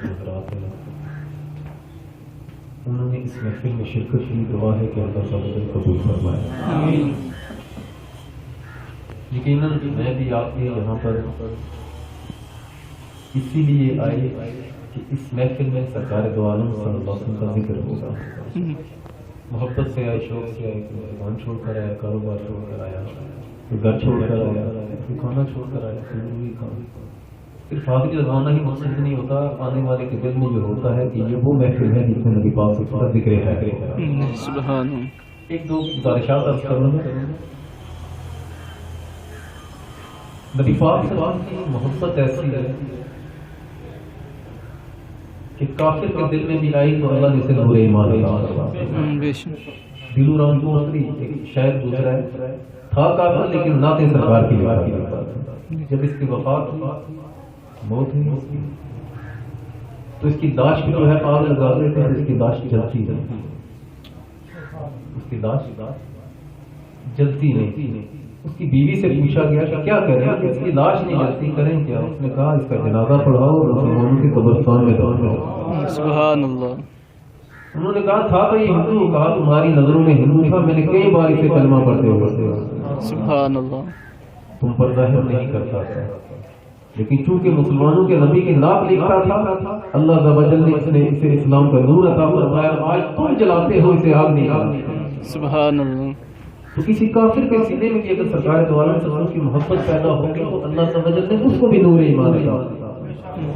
حضرات ہیں، انہوں نے اس محفل میں شرکت کی، دعا ہے کہ اللہ تعالیٰ قبول فرمائے۔ یقیناً میں بھی آپ کے یہاں پر اسی لیے آئی کہ اس محفل میں سرکار دو عالم صلی اللہ علیہ وسلم کا ذکر ہوگا۔ محبت سے آئے، شوق سے آئے، کہ دکان چھوڑ کر آیا، کاروبار چھوڑ کر آیا، گھر چھوڑ کر آیا، کھانا چھوڑ کر آیا، ضروری کام۔ صرف حاضری لگوانا ہی مقصد نہیں ہوتا، آنے والے کے دل میں جو ہوتا ہے کہ یہ وہ محفل ہے جس میں نبی پاک صلی اللہ علیہ وسلم کا ذکر ہے۔ سبحان ایک دو گزارشات عرض کروں گا۔ نبی پاک صلی اللہ علیہ وسلم کی محبت ایسی ہے کہ کافر کے دل میں بھی آئی تو اللہ نے اسے نور ایمان عطا فرمایا۔ دلو رام کو ایک شاعر گزرا ہے، تھا کافر لیکن نعت سرکار کی بات کی۔ جب اس کی وفات ہوئی، موت ہوئی اس کی، تو اس کی لاش پہ جو ہے آگ لگا دیتے ہیں، اس کی لاش جلتی ہے، اس کی لاش جلتی نہیں۔ اس کی بیوی سے پوچھا گیا کہ کیا کریں، اس کی لاش نہیں جلتی، کریں کیا؟ اس نے کہا اس کا جنازہ پڑھاؤ اور مسلمانوں کے قبرستان میں دفن کرو۔ سبحان اللہ۔ انہوں نے کہا تھا تو یہ ہندو، کہا تمہاری نظروں میں ہندو تھا، میں نے کئی بار اسے کلمہ پڑھتے ہوئے سبحان اللہ، تم پر ظاہر نہیں کرتا تھا، لیکن چونکہ مسلمانوں کے نبی کے نام لکھتا تھا، اللہ عز و جل نے اسے اسلام کا نور عطا فرمایا، آج تم جلاتے ہو اسے آگ نہیں جلاتے۔ سبحان اللہ۔ تو کسی کافر کے سینے میں بھی اگر سرکار دو عالم صلی اللہ علیہ وسلم کی محبت پیدا ہوگی تو اللہ عز و جل نے اس کو بھی نور ایمان عطا فرمایا۔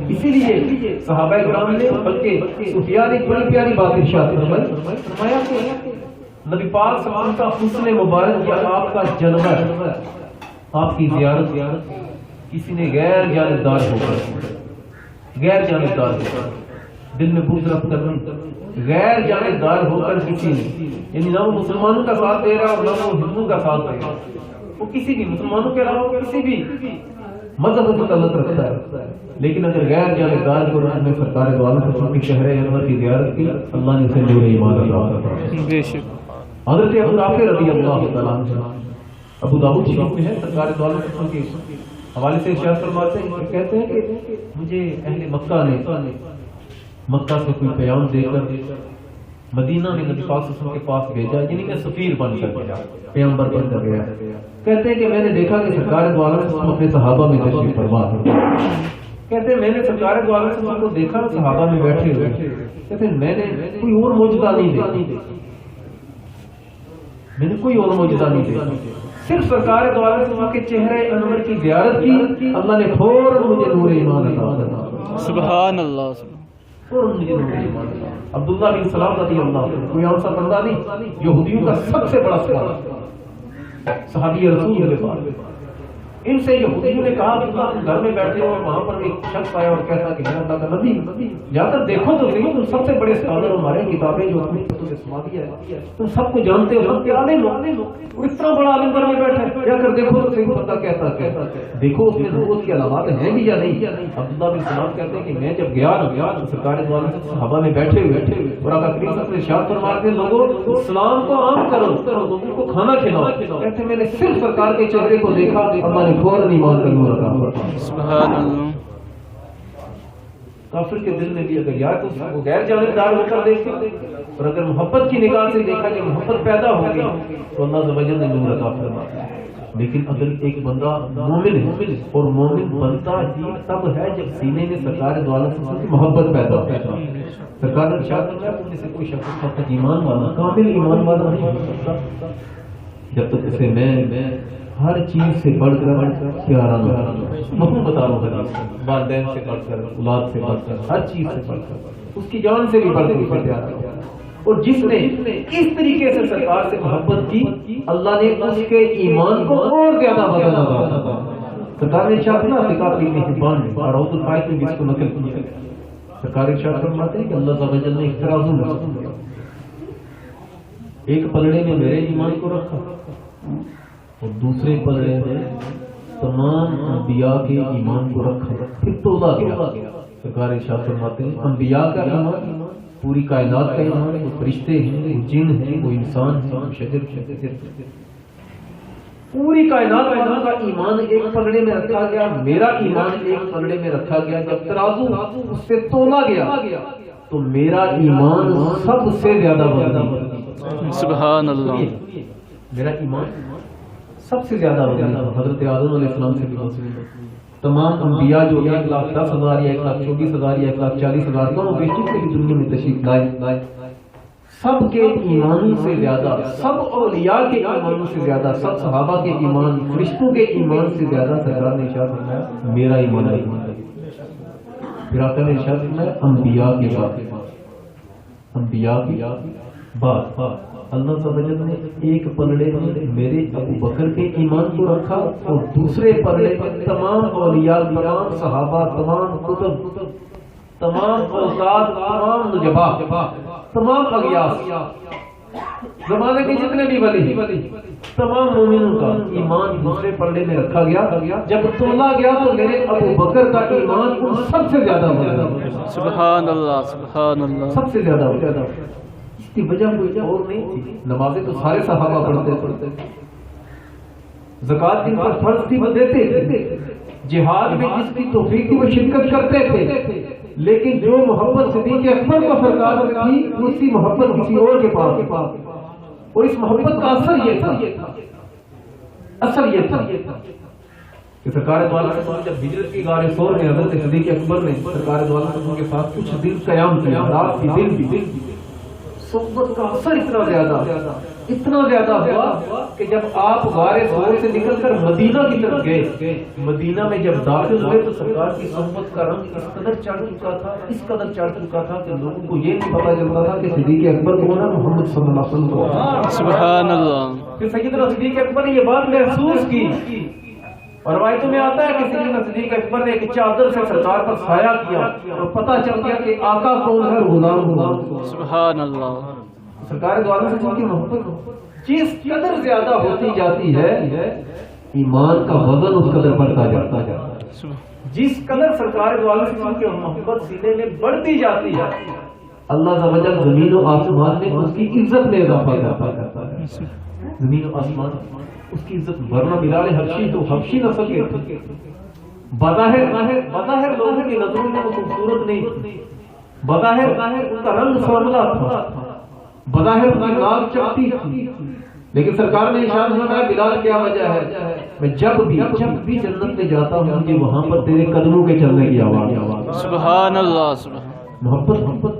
اسی لیے صحابہ کرام نے بلکہ سفیان ایک بڑی پیاری بات ارشاد فرمایا کہ نبی پاک صلی اللہ علیہ وسلم کا حسن مبارک یا آپ کا جلوہ، آپ کی زیارت کسی نے غیر جانبدار ہو کر دل میں بغض رکھ کر، غیر جانبدار ہو کر کسی نے، یعنی نہ وہ مسلمانوں کا ساتھ دے رہا اور نہ وہ ہندو کا ساتھ دے رہا، وہ کسی بھی مسلمانوں کے علاوہ کسی بھی مذہب سے تعلق رکھتا ہے، لیکن اگر غیر جانبدار کو نے سرکار دو عالم صلی اللہ علیہ وسلم کی شہر انور کی زیارت کی، اللہ نے اسے نور ایمان عطا فرمایا۔ بے شک۔ حضرت ابو رافع رضی اللہ تعالیٰ عنہ، ابو داؤد شریف میں ہے، سرکار دو عالم صلی اللہ علیہ وسلم کے حوالے سے ارشاد فرماتے ہیں، کہتے ہیں کہ مجھے اہل مکہ نے مکہ سے کوئی پیام دے کر مدینہ میں نبی پاک صلی اللہ علیہ وسلم کے پاس بھیجا، یعنی میں سفیر بن کر گیا، پیغمبر بن کر گیا۔ کہتے ہیں کہ میں نے دیکھا کہ سرکار دو عالم صلی اللہ علیہ وسلم اپنے صحابہ میں تشریف فرما ہے۔ کہتے ہیں میں نے سرکار دو عالم صلی اللہ علیہ وسلم کو دیکھا صحابہ میں بیٹھے ہوئے، کہتے ہیں میں نے کوئی اور معجزہ نہیں دیکھا، میں نے کوئی اور معجزہ نہیں دیکھا، صرف سرکار دو عالم صلی اللہ علیہ وسلم کے چہرے انور کی زیارت کی، اللہ نے فوراً مجھے نور ایمان عطا فرمایا۔ سبحان اللہ۔ عبداللہ بن سلام رضی اللہ عنہ کوئی اور سا بندہ نہیں، یہودیوں کا سب سے بڑا صحابی رسول کے پاس، ان سے یہودیوں نے کہا کہ تم گھر میں بیٹھے ہو، وہاں پر ایک شخص آیا اور کہتا کہ اللہ کا نبی جا کر دیکھو تو صحیح، تم سب سے بڑے اسکالر ہمارے کتابیں جو ہم نے کتب اسماعیلیہ ہے تم سب کو جانتے ہو، سب کے عالم ہو، اور اتنا بڑا عالم گھر میں بیٹھا ہے، جا کر دیکھو تو صحیح بندہ کہتا دیکھو اس میں نبوت کے علامات ہیں بھی یا نہیں۔ عبداللہ بن سلام کہتے ہیں کہ میں جب گیا تو سرکار دو عالم صحابہ میں بیٹھے ہوئے اور آقا کریم صلی اللہ علیہ وسلم نے ارشاد فرمایا کہ لوگوں اسلام کو عام کرو، لوگوں کو کھانا کھلاؤ، کہتے میں نے صرف سرکار کے چہرے کو دیکھا، اللہ نے فوراً ایمان کا نور عطا فرمایا۔ سبحان اللہ۔ کافر کے دل میں بھی اگر یاد تو وہ غیر جانبدار ہو کر دیکھے، اور اگر محبت کی نگاہ سے دیکھا کہ محبت پیدا ہوگی تو اللہ عز و جل نے نور عطا فرمایا۔ لیکن اگر ایک بندہ مومن ہے، اور مومن بنتا ہی تب ہے جب سینے میں سرکار دو عالم صلی اللہ علیہ وسلم کی محبت پیدا ہوتی ہے۔ سرکار نے ارشاد فرمایا تم میں سے کوئی شخص تب تک ایمان والا، کامل ایمان والا نہیں ہو سکتا جب تک اسے میں ہر چیز سے بڑھ کر پیارا نہ مفہوم بتا رہا ہوں، والدین سے بڑھ کر، اولاد سے بڑھ کر، ہر چیز سے بڑھ کر، اس کی جان سے بھی بڑھ کر اسے پیارا ہو۔ اور جس نے اس طریقے سے سرکار سے محبت کی، اللہ نے اس کے ایمان کو اور زیادہ بدلا۔ سرکار نے ارشاد فرمایا فقہ ابن حبان میں اور عود الفائق میں بھی اس کو نقل کیا، سرکار ارشاد فرماتے ہیں کہ اللہ عز و جل نے ایک ترازو رکھا، ایک پلڑے میں میرے ایمان کو رکھا اور دوسرے پلڑے میں تمام انبیاء کے ایمان کو رکھا، پھر تولا گیا۔ سرکار ارشاد فرماتے ہیں انبیاء کا ایمان، پوری کائنات کا ایمان، وہ فرشتے ہیں، وہ جن ہیں، وہ انسان ہیں، وہ شجر پوری کائنات والوں کا ایمان ایک پلڑے میں رکھا گیا، میرا ایمان ایک پلڑے میں رکھا گیا. جب ترازو اس سے تولا گیا تو میرا ایمان سب سے زیادہ وزنی. سبحان اللہ. میرا ایمان سب سے زیادہ وزنی. حضرت آدم علیہ السلام سے بھی وزنی. تمام انبیاء جو 1,10,000 یا 1,24,000 یا 1,40,000 دونوں بیشتر سے بھی دنیا میں تشریف لائے، سب کے ایمان سے زیادہ، سب اولیاء کے ایمان سے زیادہ، سب صحابہ کے ایمان، فرشتوں کے ایمان سے زیادہ سرکار نے ارشاد فرمایا میرا ایمان ہے. پھر آقا نے ارشاد فرمایا انبیاء کے بعد، انبیاء کی بات. اللہ تعالی نے ایک پلڑے میں میرے ابو بکر کے ایمان کو رکھا اور دوسرے پلڑے پر تمام اولیاء، تمام صحابہ، تمام کتب، تمام اوقات، تمام نجبا، تمام اغیاث، زمانے کے جتنے بھی ولی، تمام مومنوں کا ایمان دوسرے پلڑے میں رکھا گیا. جب تولا گیا تو میرے ابو بکر کا ایمان ان سب سے زیادہ ہوا. سبحان اللہ. سبحان اللہ. سب سے زیادہ ہوا. اس کی وجہ کوئی اور نہیں تھی. نمازیں تو سارے صحابہ پڑھتے، زکوٰۃ جن پر فرض تھی وہ دیتے تھے، جہاد میں جس کی توفیق تھی وہ شرکت کرتے تھے. لیکن جو محبت صدیق اکبر کو سرکار سے تھی اسی محبت کسی اور کے پاس. اور اس محبت کا اثر یہ تھا کہ سرکار دو عالم جب ہجرت کی غار ثور میں حضرت صدیق اکبر نے سرکار دو عالم کے ساتھ کچھ دن قیام کیا، رات بھی دن بھی، صحبت کا اثر اتنا زیادہ ہوا کہ جب آپ غار ثور سے نکل کر مدینہ کی طرف گئے، مدینہ میں جب داخل ہوئے تو سرکار کی صحبت کا رنگ اس قدر چڑھ چکا تھا کہ لوگوں کو یہ نہیں پتا چلتا تھا کہ صدیق اکبر کو نا محمد صلی اللہ علیہ وسلم کو. سبحان اللہ. پھر سیدنا صدیق اکبر نے یہ بات محسوس کی، اور روایتوں میں آتا ہے کہ سیدنا صدیق اکبر نے ایک چادر سے سرکار پر سایہ کیا اور پتہ چل گیا کہ آقا کون ہے، غلام. سبحان اللہ. سرکار دو عالم سے جن کی محبت جس قدر زیادہ ہوتی جاتی ہے ایمان کا وزن اس قدر بڑھتا جاتا ہے. جس قدر سرکار دو عالم سے جن کی محبت سینے میں بڑھتی جاتی ہے اللہ عز و جل زمین و آسمان میں اس کی عزت میں اضافہ کرتا ہے. زمین و آسمان اس کی عزت. ورنہ بلال حبشی تو حبشی نسل کے تھے، بظاہر لوگوں کی نظروں میں وہ خوبصورت نہیں تھی، بظاہر ان کا رنگ سورلا تھا، بظاہر ان کی ناک چپٹی تھی، لیکن سرکار نے ارشاد فرمایا بلال کیا وجہ ہے، میں جب بھی جنت میں جاتا ہوں کہ وہاں پر تیرے قدموں کے چلنے کی آواز. سبحان اللہ. سبحان. محبت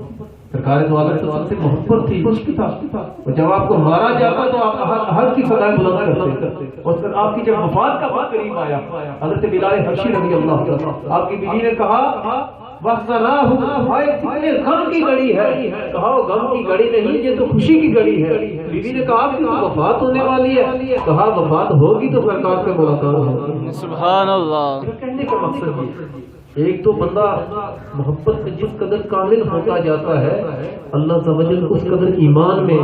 سرکار دو عالم تو سے محبت تھی، عشق تھا. اور جب آپ کو مارا جاتا تو آپ حق کی صدائیں بلند کرتے، اور پھر آپ کی جب وفات کا وقت قریب آیا حضرت بلال حبشی رضی اللہ عنہ، آپ کی بیوی نے کہا کتنے غم کی گھڑی ہے. کہا وہ غم کی گھڑی نہیں، یہ تو خوشی کی گھڑی ہے. بیوی نے کہا کہ وفات ہونے والی ہے. کہا وفات ہوگی تو سرکار سے ملاقات ہوگی. سبحان اللہ. کہنے کا مقصد یہ ایک تو بندہ محبت میں جس قدر کامل ہوتا جاتا ہے اللہ تعالی اس قدر ایمان میں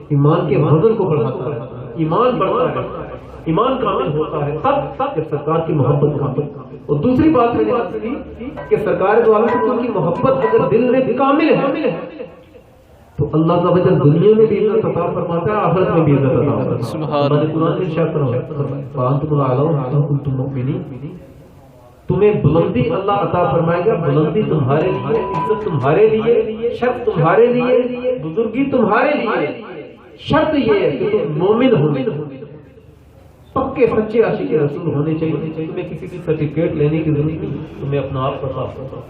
ایمان کے وزن کو بڑھاتا ہے. ایمان بڑھتا ہے، ایمان کامل ہوتا ہے تب جب سرکار کی محبت کامل. اور دوسری بات میں نے کہ سرکار دو عالم کی محبت اگر دل میں کامل ہے تو اللہ تعالی دنیا میں بھی عزت عطا فرماتا ہے، آخرت میں بھی عزت عطا فرماتا ہے. سبحان اللہ. قرآن میں ارشاد فرمایا فانتم الاعلون ان کنتم مؤمنین، تمہیں بلندی اللہ عطا فرمائے گا. بلندی تمہارے لیے، عزت تمہارے لیے، شرف تمہارے لیے، بزرگی تمہارے لیے. شرط یہ ہے کہ تم مومن ہو، پکے سچے عاشق رسول ہونے چاہیے. تمہیں کسی کی سرٹیفکیٹ لینے کی ضرورت نہیں، تمہیں اپنا آپ پر صاف کرو.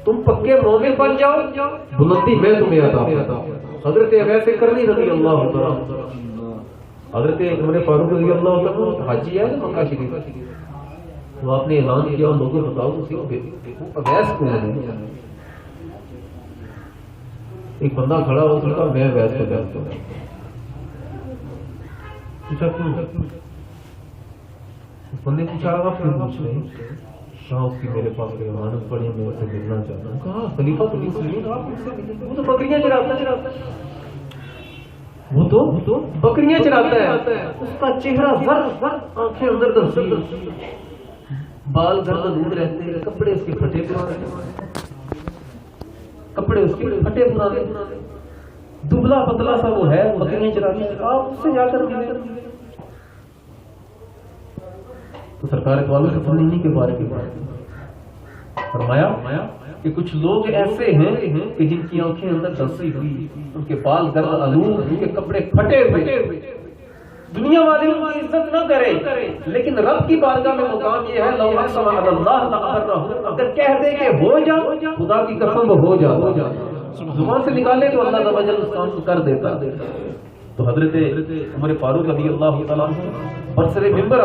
تم پکے مومن بن جاؤ، بلندی میں تمہیں عطا کرتا ہوں. حضرت ویسے کرنی رضی اللہ عنہ، حضرت عمر فاروق رضی اللہ عنہ حاجی ہے مکہ شریف، وہ آپ نے اعلان کیا اور لوگوں بتاؤ اویس کون ہے. ایک بندہ کھڑا ہو کر میں اویس کو جانتا ہوں. پوچھا کیوں؟ بندے پوچھا آپ کیوں پوچھ رہے ہیں؟ شاہ اس کی میرے پاس کوئی امانت پڑی ہے، میں اسے ملنا چاہتا ہوں. کہا خلیفہ تو مسلمین، آپ اس سے ملیں. وہ تو بکریاں چراتا ہے، وہ تو بکریاں چراتا ہے. اس کا چہرہ زر آنکھیں اندر دستی، بال گردن دور رہتے ہیں، کپڑے اس کے پھٹے پرانے، دبلا پتلا سا وہ ہے، بکریاں چراتے ہیں. آپ اس سے جا کر ملیں. سرکار دو عالم صلی اللہ کے بارے میں فرمایا کہ کچھ لوگ ایسے ہیں کہ جن کی آنکھیں اندر دھنسی ہوئی، ان کے بال گرد آلود، ان کے کپڑے پھٹے ہوئے، دنیا والے ان کی عزت نہ کرے، لیکن رب کی بارگاہ میں مقام یہ ہے لو اقسم علی اللہ لأبرہ، اگر کہہ دے کہ ہو جا، خدا کی قسم وہ ہو جا، زبان سے نکالے تو اللہ تعالی جل اس کام کو کر دیتا۔ تو حضرت عمر فاروق رضی اللہ تعالیٰ برسر ممبر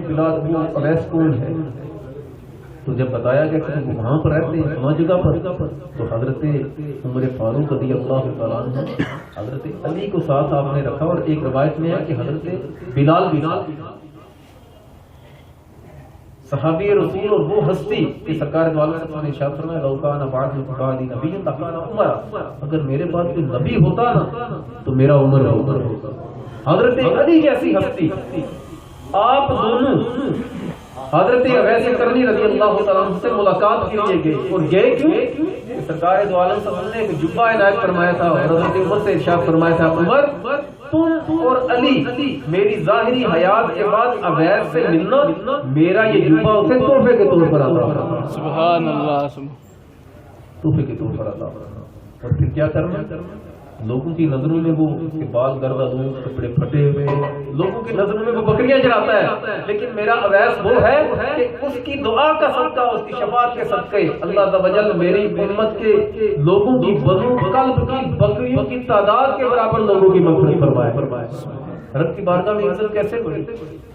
بلال اویس کون ہے، تو جب بتایا گیا کہ وہ وہاں پر رہتے ہیں وہاں جگہ پر، تو حضرت عمر فاروق رضی اللہ تعالیٰ عنہ حضرت علی کو ساتھ آپ نے رکھا، اور ایک روایت میں ہے کہ حضرت بلال صحابی رسول اور وہ ہستی کہ سرکار دو عالم صلی اللہ علیہ وسلم نے ارشاد فرمایا لو کان بعد نبی لکان عمر، اگر میرے بعد کوئی نبی ہوتا نا تو میرا عمر ہوتا۔ حضرت علی جیسی ہستی، آپ دونوں حضرت اویس کرنی رضی اللہ تعالیٰ عنہ سے ملاقات کے لیے گئے، اور گئے کیوں؟ سرکار دو عالم صلی اللہ علیہ وسلم نے ایک جبہ عنایت فرمایا تھا، اور حضرت عمر سے ارشاد فرمایا تھا عمر تم اور علی میری ظاہری حیات کے بعد اویس سے ملنا، میرا یہ جبہ اسے تحفے کے طور پر عطا فرمانا، سبحان اللہ، تحفے کے طور پر عطا فرمانا۔ اور پھر کیا کرنا؟ لوگوں کی نظروں میں وہ اس کے بال گرد آلود، کپڑے پھٹے ہوئے، لوگوں کی نظروں میں وہ بکریاں چراتا ہے، لیکن میرا اویس وہ ہے کہ اس کی دعا کا صدقہ، اس کی شفاعت کے صدقے اللہ عز و جل میری امت کے لوگوں کی بنو قلب کی بکریوں کی تعداد کے برابر لوگوں کی مغفرت فرمائے۔ رب کی بارگاہ میں عزت کیسے بڑھی؟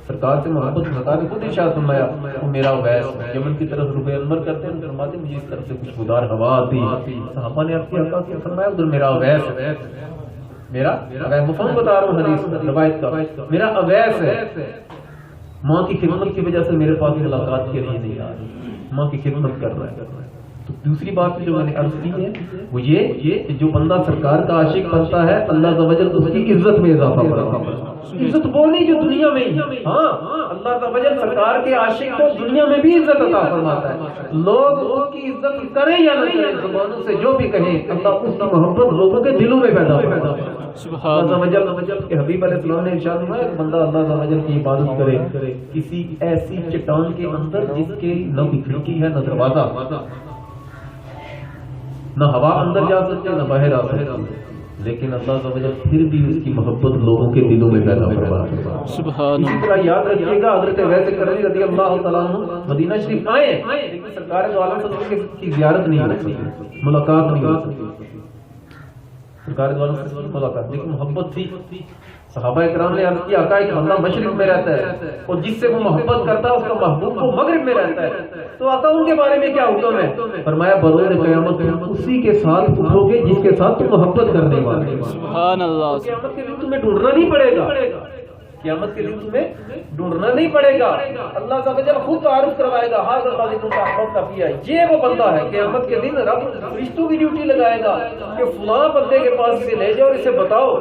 سرکار سے محبت سرکار نے خود ارشاد فرمایا وہ میرا اویس، یمن کی طرف رخ انور کرتے ہیں، فرماتے مجھے اس طرف سے کچھ گدار ہوا آتی، صحابہ نے آپ کی حقا کیا فرمایا ادھر میرا اویس ہے، میرا مفہوم بتا رہا ہوں حدیث روایت کا، میرا اویس ہے، ماں کی خدمت کی وجہ سے میرے پاس ملاقات کے لیے نہیں آ رہی، ماں کی خدمت کر رہا ہے۔ تو دوسری بات جو میں نے عرض کی ہے وہ یہ کہ جو بندہ سرکار کا عاشق بنتا ہے اللہ عز و جل اس کی عزت میں اضافہ کرتا ہے۔ عزت وہ نہیں جو دنیا میں ہی، ہاں اللہ عز و جل سرکار کے عاشق کو دنیا میں بھی عزت عطا فرماتا ہے، لوگ اس کی عزت کریں یا نہ کریں، زبانوں سے جو بھی کہیں اللہ اس کی محبت لوگوں کے دلوں میں پیدا کرتا ہے۔ اللہ عز و جل کے حبیب علیہ السلام نے ارشاد فرمایا کہ بندہ اللہ عز و جل کی عبادت کرے کسی ایسی چٹان کے اندر جس کے نہ کوئی کھڑکی ہے نہ دروازہ، نہ ہوا اندر جا سکتے نہ باہر آ سکتے، لیکن اللہ عز و جل پھر بھی اس کی محبت لوگوں کے دلوں میں پیدا فرماتا ہے۔ سبحان اسی طرح یاد رکھیے گا حضرت اویس کرنی رضی اللہ تعالیٰ عنہ مدینہ شریف آئے لیکن سرکار دو عالم صلی اللہ علیہ وسلم کی زیارت نہیں ہو سکی، ملاقات نہیں ہو سکی، سرکار دو عالم صلی اللہ علیہ وسلم ملاقات، لیکن محبت تھی۔ صحابہ کرام نے عرض کیا آقا ایک بندہ مشرق میں رہتا ہے اور جس سے وہ محبت کرتا ہے اس کا محبوب وہ مغرب میں رہتا ہے، تو آقا ان کے بارے میں کیا حکم ہے؟ فرمایا بروز قیامت تم اسی کے ساتھ اٹھو گے جس کے ساتھ تم محبت کرنے والے۔ سبحان اللہ، قیامت کے دن تمہیں ڈھونڈنا نہیں پڑے گا، قیامت کے دن تمہیں ڈھونڈنا نہیں پڑے گا، اللہ کا جب خود تعارف کروائے گا، ہاں اللہ نے تم کا احمد کا پیا، یہ وہ بندہ ہے۔ قیامت کے دن رب فرشتوں کی ڈیوٹی لگائے گا کہ فلاں بندے کے پاس اسے لے جاؤ اور اسے بتاؤ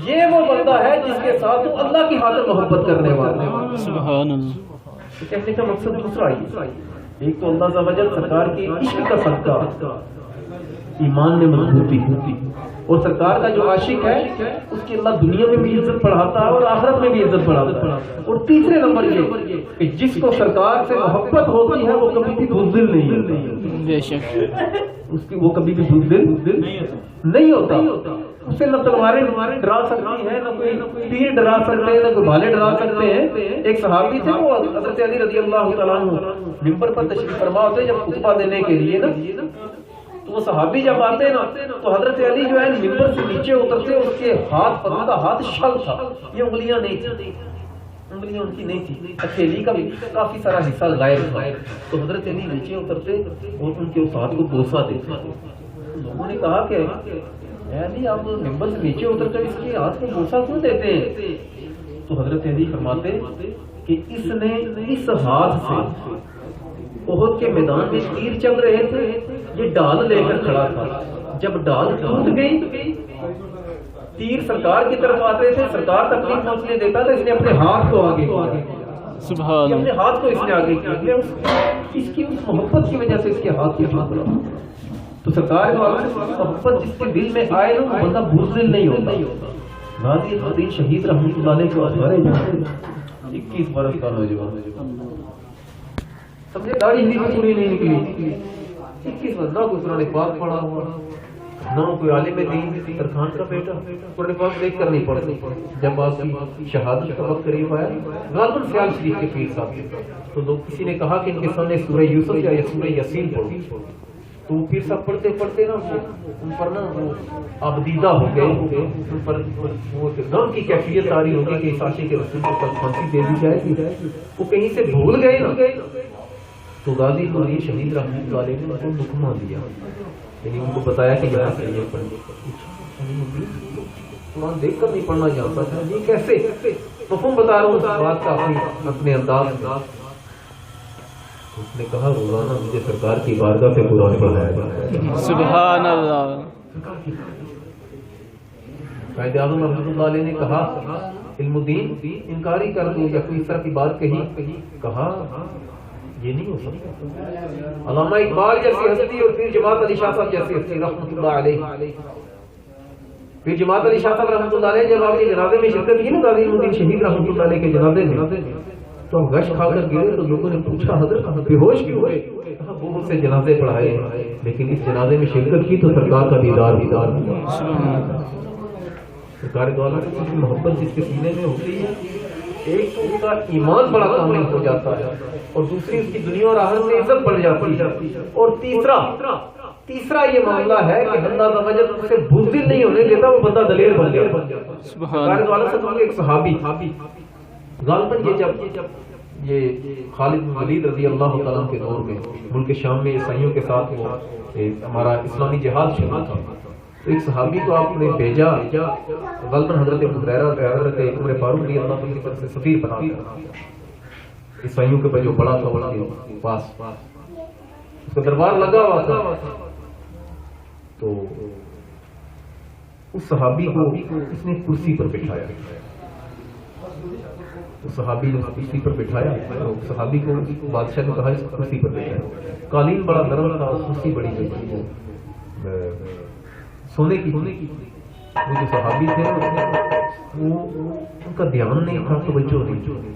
یہ وہ بندہ ہے جس کے ساتھ تم اللہ کی خاطر محبت کرنے والے۔ سبحان اللہ، کہنے کا مقصد دوسرا ہی، ایک تو اللہ عز و جل سرکار کے عشق کا صدقہ ایمان میں مضبوطی ہوتی، اور سرکار کا جو عاشق ہے اس کی اللہ دنیا میں بھی عزت بڑھاتا ہے اور آخرت میں بھی عزت بڑھاتا ہے۔ اور تیسرے نمبر یہ کہ جس کو سرکار سے محبت ہوتی ہے وہ کبھی بھی بزدل نہیں ہوتا، بے شک اس کی وہ کبھی بھی بزدل نہیں ہوتا، اسے نہ تلواریں ڈرا سکتی ہیں، نہ کوئی تیر ڈرا سکتے ہیں، نہ کوئی بھالے ڈرا سکتے ہیں۔ ایک صحابی تھے وہ حضرت علی رضی اللہ تعالیٰ عنہ ممبر پر تشریف فرما ہوتے جب خطبہ دینے کے لیے نا، تو وہ صحابی جب آتے نا تو حضرت علی جو ہے ممبر سے نیچے اترتے، اس کے ہاتھ پر ان کا ہاتھ شل تھا، یہ انگلیاں نہیں تھی، انگلیاں ان کی نہیں تھی، ہتھیلی کا بھی کافی سارا حصہ غائب تھا، تو حضرت علی نیچے اترتے اور ان کے اس ہاتھ کو بوسہ دیتے۔ لوگوں نے کہا کہ علی آپ ممبر سے نیچے اتر کر اس کے ہاتھ کو بوسہ کیوں دیتے ہیں؟ تو حضرت علی فرماتے کہ اس نے اس ہاتھ سے احد کے میدان میں تیر چل رہے تھے، یہ ڈال لے کر کھڑا تھا، جب ڈال ٹوٹ گئی تیر سرکار کی طرف آتے تھے، سرکار تکلیف پہنچنے دیتا تھا، اس نے اپنے ہاتھ کو آگے کیا، سبحان اپنے ہاتھ کو اس نے آگے کیا، اس کی اس محبت کی وجہ سے اس کے ہاتھ کو ٹوٹ رہا۔ تو سرکار محبت جس کے دل میں آئے نا وہ بندہ بزدل نہیں ہوتا۔ غازی خدیج شہید رحمۃ اللہ علیہ کو ہمارے 21 برس کا نوجوان سمجھے داڑھی نہیں پوری نہیں نکلی، 21 نہ کوئی قرآن پاک پڑھا ہوا، نہ کوئی عالم دین، ترخان کا بیٹا، قرآن پاک دیکھ کر نہیں پڑھتا۔ جب آپ کی شہادت کا وقت قریب آیا غالباً سیال شریف کے پیر صاحب کے، تو لوگ کسی نے کہا کہ ان کے سامنے سورہ یوسف یا سورہ یاسین پڑھو، تو پیر صاحب پڑھتے پڑھتے نا ان پر نا وہ آبدیدہ ہو گئے، ان پر وہ غم کی کیفیت آ رہی ہوگی کہ اس عاشق کے رسول کو کل پھانسی دے دی جائے گی، وہ کہیں سے بھول گئے نا، تو غازی قاری شہید رحمۃ اللہ علیہ نے ان کو حکم دیا، یعنی ان کو بتایا کہ یہاں سے یہ پڑھیں، قرآن دیکھ کر نہیں پڑھنا جانتا تھا، یہ کیسے مفہوم بتا رہا ہوں اس بات کا اپنے انداز۔ اس نے کہا روزانہ مجھے سرکار کی بارگاہ سے قرآن پڑھایا جاتا ہے۔ سبحان اللہ۔ قائد اعظم رحمۃ اللہ علیہ نے کہا علم الدین انکاری کر دو یا کوئی اس طرح کی بات کہی، کہا یہ نہیں ہو سکتا۔ علامہ اقبال جیسی ہستی اور پھر جماعت علی شاہ صاحب جیسی ہستی رحمۃ اللہ علیہ، پھر جماعت علی شاہ صاحب رحمۃ اللہ علیہ جب آپ کے جنازے میں شرکت کی نا غازی علم الدین شہید رحمۃ اللہ علیہ کے جنازے میں، تو ہم گش کھا کر گرے، تو لوگوں نے پوچھا حضرت بے ہوش کیوں ہوئے؟ کہا بہت سے جنازے پڑھائے لیکن اس جنازے میں شرکت کی تو سرکار کا دیدار کیا۔ سرکار دوالہ کی محبت جس کے سینے میں ہوتی ہے، ایک تو اس کا ایمان بڑا کامل ہو جاتا ہے، اور دوسری اس کی دنیا اور آخرت میں عزت بڑھ جاتی ہے، اور تیسرا یہ معاملہ ہے کہ اللہ تعالیٰ جب اس سے بزدل نہیں ہونے دیتا وہ بندہ دلیر بن جاتا ہے۔ سرکار دوالہ سے ایک صحابی غالباً یہ جب یہ خالد بن ولید رضی اللہ تعالیٰ کے دور میں ملک شام میں عیسائیوں کے ساتھ وہ ہمارا اسلامی جہاد شروع تھا، تو ایک صحابی کو آپ نے بھیجا غالباً حضرت ابو ہریرہ حضرت عمر فاروق رضی اللہ عنہ کی طرف سے سفیر بنا کر عیسائیوں کے جو بڑا تھا ان کے پاس، اس کا دربار لگا ہوا تھا، تو اس صحابی کو اس نے کرسی پر بٹھایا، صحابی نے کرسی پر بٹھایا، صحابی کو بادشاہ نے کہا اس کرسی پر بٹھایا، قالین بڑا نرم تھا، کرسی بڑی جو سونے کی، وہ جو صحابی تھے وہ ان کا دھیان نہیں تھا، توجہ نہیں،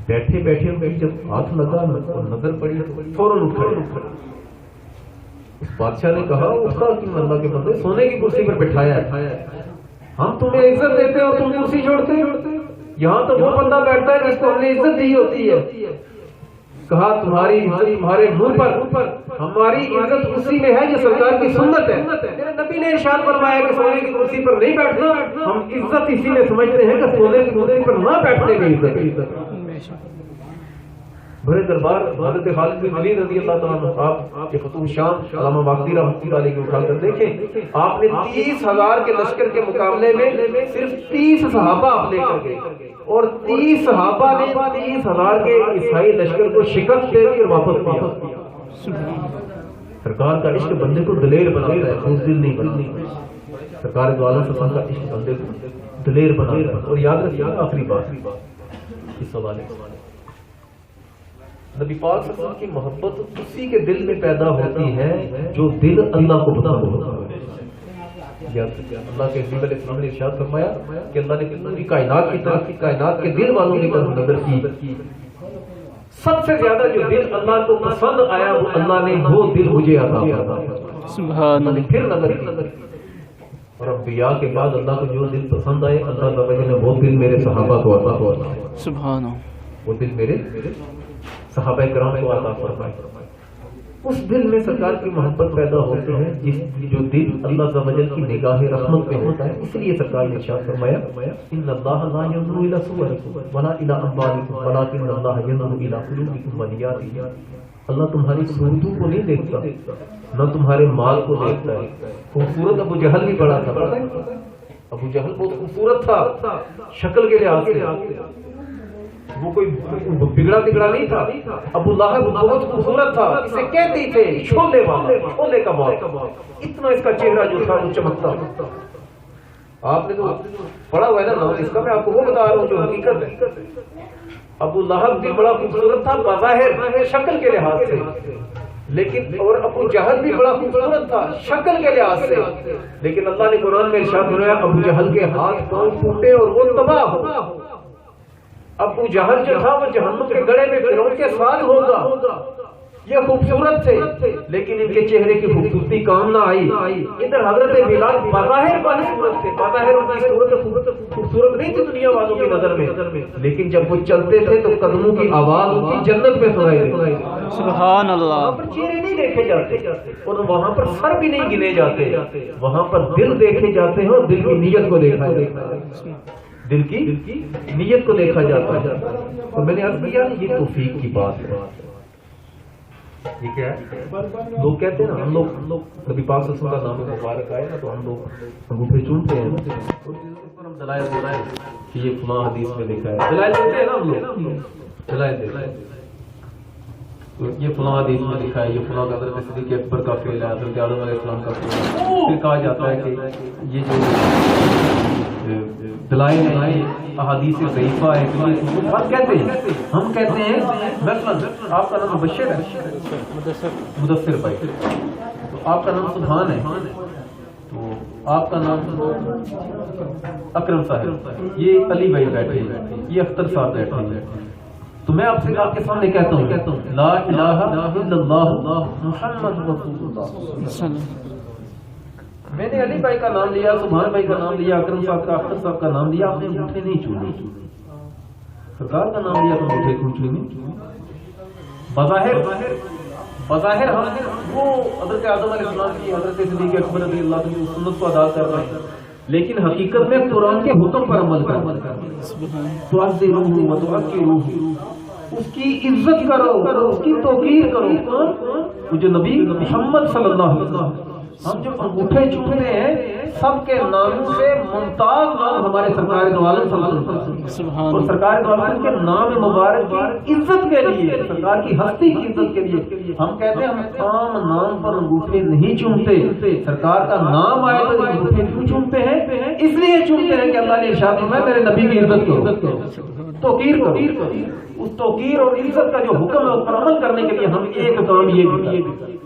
بیٹھے بیٹھے ان کی جب ہاتھ لگا اور نظر پڑی تو فوراً اٹھ کھڑے۔ اس بادشاہ نے کہا اس کا کیوں اللہ کے بندے سونے کی کرسی پر بٹھایا ہے، ہم تمہیں عزت دیتے اور تم کرسی چھوڑتے، یہاں تو وہ بندہ بیٹھتا ہے جس کو ہم نے عزت دی ہوتی ہے۔ کہا تمہاری عزت تمہارے منہ پر، ہماری عزت اسی میں ہے جو سرکار کی سنت ہے۔ میرے نبی نے ارشاد فرمایا کہ سونے کی کرسی پر نہیں بیٹھنا، ہم عزت اسی میں سمجھتے ہیں کہ سونے کی کرسی پر نہ بیٹھنے کی عزت۔ بڑے دربار حضرت خالد بن ولید رضی اللہ تعالیٰ عنہ آپ کے فتوح شام علامہ ماقدی رحمۃ اللہ علیہ کو اٹھا کر دیکھیں، آپ نے 30,000 کے لشکر کے مقابلے میں صرف 30 صحابہ آپ لے کر گئے، اور 30 صحابہ نے 30,000 کے عیسائی لشکر کو شکست دے دی اور واپس کیا۔ سرکار کا عشق بندے کو دلیر بناتا ہے، بزدل نہیں بناتا۔ سرکار دو عالم صلی اللہ کا عشق بندے کو دلیر بناتا ہے۔ اور یاد رکھیے آخری بات اس حوالے سے، نبی پاک صلی اللہ علیہ وسلم کی محبت اسی کے دل میں پیدا ہوتی ہے جو دل اللہ کو پسند ہوتا ہے۔ اللہ کے حبیب علیہ السلام نے ارشاد فرمایا کہ اللہ نے پوری کائنات کی طرف کائنات کے دل والوں کی طرف نظر کی، سب سے زیادہ جو دل اللہ کو پسند آیا وہ اللہ نے وہ دل مجھے عطا فرمایا۔ سبحان اللہ۔ پھر نظر کی، اور انبیاء کے بعد اللہ کو جو دل پسند آئے اللہ تعالیٰ نے وہ دل میرے صحابہ کو عطا فرمایا۔ سبحان اللہ۔ وہ دل میرے صحابہ کرام کو عطا فرمائے۔ اس دل میں سرکار کی محبت پیدا ہوتی ہے جو دل اللہ تعالی کی نگاہ رحمت میں ہوتا ہے۔ اس لیے سرکار نے ارشاد فرمایا ان اللہ لا ينظر الى صوركم ولا الى اموالكم ولكن الله ينظر الى قلوبكم ونياتكم۔ اللہ تمہاری صورتوں کو نہیں دیکھتا، نہ تمہارے مال کو دیکھتا ہے۔ خوبصورت ابو جہل بھی بڑا تھا، پتہ ہے ابو جہل بہت خوبصورت تھا شکل کے لحاظ سے، وہ کوئی بگڑا بگڑا نہیں تھا۔ ابو لہب بہت خوبصورت تھا، اسے کہتے تھے شعلے والا، شعلے کا موت، اتنا اس کا چہرہ جو تھا وہ چمکتا۔ آپ نے تو پڑھا ہوا ہے نا نام اس کا، میں آپ کو وہ بتا رہا ہوں جو حقیقت ہے۔ ابو لہب بھی بڑا خوبصورت تھا بظاہر شکل کے لحاظ سے، لیکن اور ابو جہل بھی بڑا خوبصورت تھا شکل کے لحاظ سے، لیکن اللہ نے قرآن میں ارشاد فرمایا ابو جہل کے ہاتھ پاؤں ٹوٹے اور وہ تباہ ہو۔ ابو جہل جو تھا وہ جہنم کے گڑھے میں فرعون کے ساتھ ہوگا. یہ خوبصورت تھے لیکن ان کے چہرے کی خوبصورتی کام نہ آئی. ادھر حضرت بلال بظاہر خوبصورت تھے, بظاہر ان کی صورت خوبصورت نہیں تھی دنیا والوں کی نظر میں, لیکن جب وہ چلتے تھے تو قدموں کی آواز ان کی جنت میں سنائی دیتی. سبحان اللہ. وہاں پر چہرے نہیں دیکھے جاتے اور وہاں پر سر بھی نہیں گنے جاتے, وہاں پر دل دیکھے جاتے ہیں اور دل کی نیت کو دیکھا جاتا ہے, دل کی نیت کو دیکھا جاتا ہے. اور میں نے عرض کیا یہ توفیق کی بات ہے. یہ کیا ہے؟ لوگ کہتے ہیں نا, ہم لوگ نبی پاک صلی اللہ علیہ وسلم کا نام مبارک آئے نا تو ہم لوگ انگوٹھے چومتے ہیں اور ہم دلائل کہ یہ فلاں حدیث میں لکھا ہے, دلائل دیتے ہیں نا ہم لوگ, دلائل دیتے ہیں یہ فلاں حدیث میں لکھا ہے, یہ فلاں حضرت صدیق اکبر کا فعل ہے, حضرت آدم علیہ السلام کا فعل ہے. پھر کہا جاتا ہے کہ یہ جو دلائل ہیں احادیث ضعیفہ ہے. ہم کہتے ہیں مثلا آپ کا نام مبشر ہے, مدثر بھائی, تو آپ کا نام سبحان ہے, تو آپ کا نام اکرم صاحب, یہ علی بھائی بیٹھے ہیں, یہ اختر صاحب بیٹھے ہیں, تو میں آپ سے آپ کے سامنے کہتا ہوں لا الہ الا اللہ محمد رسول اللہ. میں نے علی بھائی کا نام لیا, سبحان بھائی کا نام لیا, اکرم صاحب کا, اختر صاحب کا نام لیا, آپ نے انگوٹھے نہیں چومے. سرکار کا نام لیا تو انگوٹھے کیوں چومے؟ بظاہر ہم وہ حضرت آدم علیہ السلام کی, حضرت صدیق اکبر رضی اللہ عنہ کی سنت کو ادا کر رہے ہیں, لیکن حقیقت میں قرآن کے حکم پر عمل کر رہے ہیں. تو عزیروہ و توقیروہ, اس کی عزت کرو, اس کی توقیر کرو. وہ جو نبی محمد صلی اللہ علیہ وسلم, ہم جو انگوٹھے چومتے ہیں سب کے ناموں سے ممتاز نام ہمارے سرکار دو عالم صلی اللہ علیہ وسلم, اور سرکار دو عالم کے نام مبارک کی عزت کے لیے, سرکار کی ہستی کی عزت کے لیے ہم کہتے ہیں ہم عام نام پر انگوٹھے نہیں چومتے. سرکار کا نام آئے تو انگوٹھے کیوں چومتے ہیں؟ اس لیے چومتے ہیں کہ اللہ نے ارشاد فرمایا میرے نبی کی عزت کرو, توقیر کرو. اس توقیر اور عزت کا جو حکم ہے اس پر عمل کرنے کے لیے ہم ایک کام یہ بھی,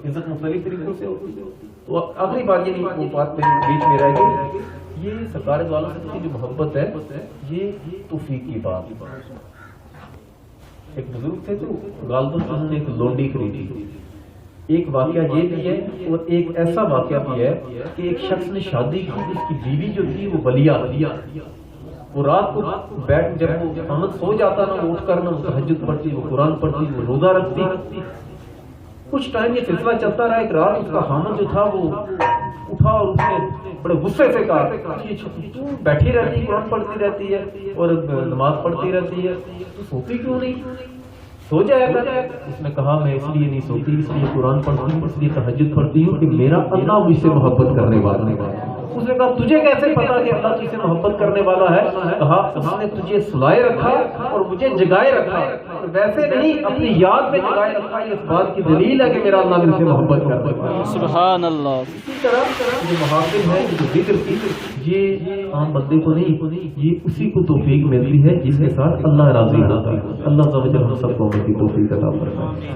عزت مختلف طریقوں سے ہوتی ہے. تو اگلی بات یہ نہیں, وہ بات بیچ میں رہ گئی, یہ سرکار دو عالم کی جو محبت ہے یہ توفیق کی بات. ایک بزرگ تھے تو غالباً انہوں نے ایک لونڈی خریدی. ایک واقعہ یہ بھی ہے اور ایک ایسا واقعہ بھی ہے کہ ایک شخص نے شادی کی, اس کی بیوی جو تھی وہ بلیا, وہ رات کو بیٹھ جب وہ خامد سو جاتا نا, وہ اٹھ کر نا تہجد پڑھتی, وہ قرآن پڑھتی, وہ روزہ رکھتی. کچھ ٹائم یہ سلسلہ چلتا رہا. ایک رات اس کا خامد جو تھا وہ اٹھا اور اس نے بڑے غصے سے کہا یہ بیٹھی رہتی, قرآن پڑھتی رہتی ہے اور نماز پڑھتی رہتی ہے, تو سوتی کیوں نہیں, سو جائے گا. اس نے کہا میں اس لیے نہیں سوتی, اس لیے قرآن پڑھتی ہوں, اس لیے تہجد پڑھتی ہوں کہ میرا اللہ مجھ سے محبت کرنے والا ہے. اس نے کہا تجھے کیسے پتا کہ اللہ تجھ سے محبت کرنے والا ہے؟ کہا اس نے تجھے سلائے رکھا اور مجھے جگائے رکھا, ویسے نہیں اپنی یاد میں جگائے رکھا. یہ اس بات کی دلیل ہے کہ میرا اللہ مجھ سے محبت کرتا ہے. سبحان اللہ. اسی طرح یہ محافظ ہے جو ذکر کی, یہ عام بندے کو نہیں, یہ اسی کو توفیق ملتی ہے جس کے ساتھ اللہ راضی ہوتا ہے. اللہ تعالی ہم سب کو توفیق عطا فرمائے.